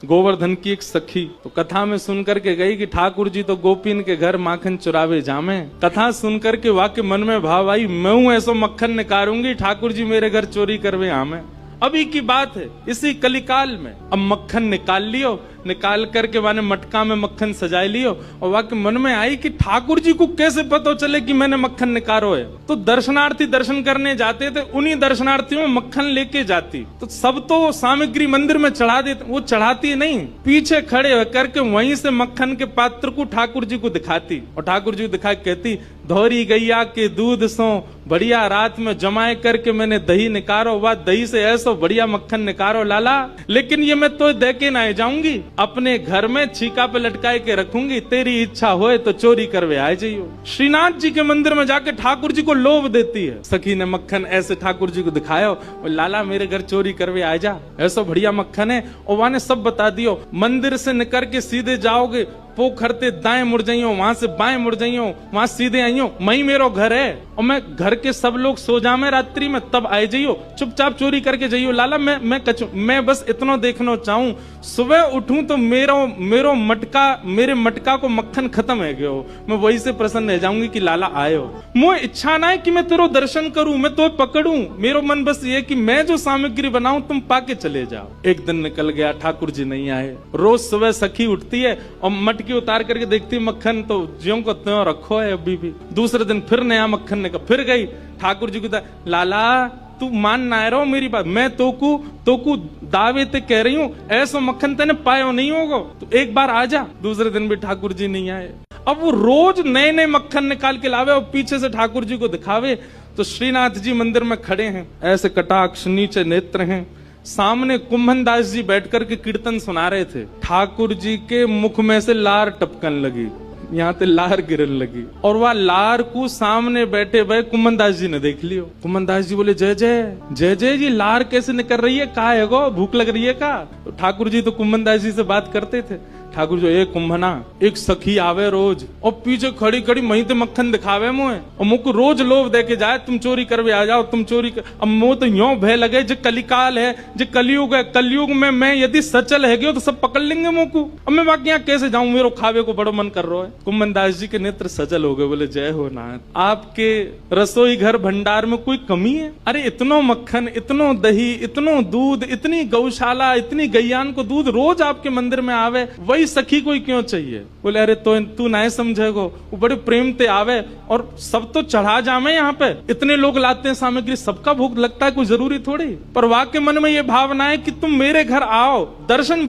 गोवर्धन की एक सखी तो कथा में सुन करके गई कि ठाकुर जी तो गोपीन के घर माखन चुरावे जामे। कथा सुन करके वाक्य मन में भाव आई, मैं हूं ऐसो मक्खन निकारूंगी, ठाकुर जी मेरे घर चोरी करवे आमे। अभी की बात है, इसी कलिकाल में अब मक्खन निकाल लियो, निकाल करके माने मटका में मक्खन सजाए लियो, और वाकई मन में आई कि ठाकुर जी को कैसे पता चले कि मैंने मक्खन निकालो है। तो दर्शनार्थी दर्शन करने जाते थे, उन्हीं दर्शनार्थियों में मक्खन लेके जाती। तो सब तो सामग्री मंदिर में चढ़ा देते, वो चढ़ाती नहीं, पीछे खड़े होकर के वहीं से मक्खन के पात्र को ठाकुर जी को दिखाती, और ठाकुर जी को दिखा कहती, धोरी गैया के दूध सो बढ़िया रात में जमाए करके मैंने दही निकारो, वह दही से ऐसो बढ़िया मक्खन निकारो लाला, लेकिन ये मैं तो दे के ना जाऊंगी, अपने घर में छीका पे लटकाए के रखूंगी, तेरी इच्छा होए तो चोरी करवे आए जाइयो। श्रीनाथ जी के मंदिर में जाके ठाकुर जी को लोभ देती है। सखी ने मक्खन ऐसे ठाकुर जी को दिखाया, और लाला मेरे घर चोरी करवे आ जा, ऐसा बढ़िया मक्खन है। और वहां ने सब बता दियो, मंदिर से निकल के सीधे जाओगे, पोखरते दाएं मुड़ जाइयो, वहां से बाएं मुड़ जाइयो, वहां सीधे आइयो, मई मेरो घर है, और मैं घर के सब लोग सो जामे रात्रि में, तब आए जाइयो, चुपचाप चोरी करके जाइयो। लाला मैं बस इतना देखना चाहूं, सुबह उठूं तो मेरो मटका, मेरे मटका को मक्खन खत्म है गयो, मैं वही से प्रसन्न रह जाऊंगी कि लाला आयो। मुझे इच्छा ना है कि मैं तेरो दर्शन करूं, मैं तो पकड़ूं, मेरो मन बस ये कि मैं जो सामग्री बनाऊं तुम पाके चले जाओ। एक दिन निकल गया, ठाकुर जी नहीं आए। रोज सुबह सखी उठती है और मटकी उतार करके देखती मक्खन तो ज्यों को त्यों रखो है अभी भी। दूसरे दिन फिर नया मक्खन निकल, फिर गई ठाकुर जी को, लाला तू मान ना रहो मेरी बात, मैं तोकू दावे ते कह रही हूँ, ऐसा मक्खन तेने पायो नहीं होगा, तो एक बार आ जा। दूसरे दिन भी ठाकुर जी नहीं आए। अब वो रोज नए नए मक्खन निकाल के लावे और पीछे से ठाकुर जी को दिखावे। तो श्रीनाथ जी मंदिर में खड़े हैं, ऐसे कटाक्ष नीचे नेत्र हैं, सामने कुंभन दास जी बैठकर के कीर्तन सुना रहे थे। ठाकुर जी के मुख में से लार टपकन लगी, यहाँ ते लार गिरन लगी, और वह लार को सामने बैठे भाई कुंभन दास जी ने देख लियो। कुंभन दास जी बोले, जय जय जय जय जी, लार कैसे निकल रही है, कहा है गो, भूख लग रही है का? तो ठाकुर जी तो कुंभन दास जी से बात करते थे। ठाकुर जो, एक कुंभना, एक सखी आवे रोज और पीछे खड़ी खड़ी मही ते मक्खन दिखावे मुझे, और मुझको रोज लोभ दे के जाए, तुम चोरी करवे आ जाओ, तुम चोरी कर। अब मुझे तो यो भय लगे, जो कलिकाल है, जो कलयुग है, कलयुग में मैं यदि सचल है गयो तो सब पकड़ लेंगे मुझको, अब मैं बाकी यहाँ कैसे जाऊं, मेरे खावे को बड़ो मन कर रहा है। कुंभन दास जी के नेत्र सजल हो गए, बोले, जय हो नाथ, आपके रसोई घर भंडार में कोई कमी है? अरे इतनो मक्खन, इतनो दही, इतनो दूध, इतनी गौशाला, इतनी गैयान को दूध रोज आपके मंदिर में आवे, वही सखी कोई क्यों चाहिए? बोले, अरे तो तू नहीं समझेगो, वो बड़े प्रेम ते आवे और सब तो चढ़ा जामे, यहाँ पे इतने लोग लाते हैं सामग्री, सबका भूख लगता है, कोई जरूरी थोड़ी। पर वाकई मन में ये भावना है कि तुम मेरे घर आओ, दर्शन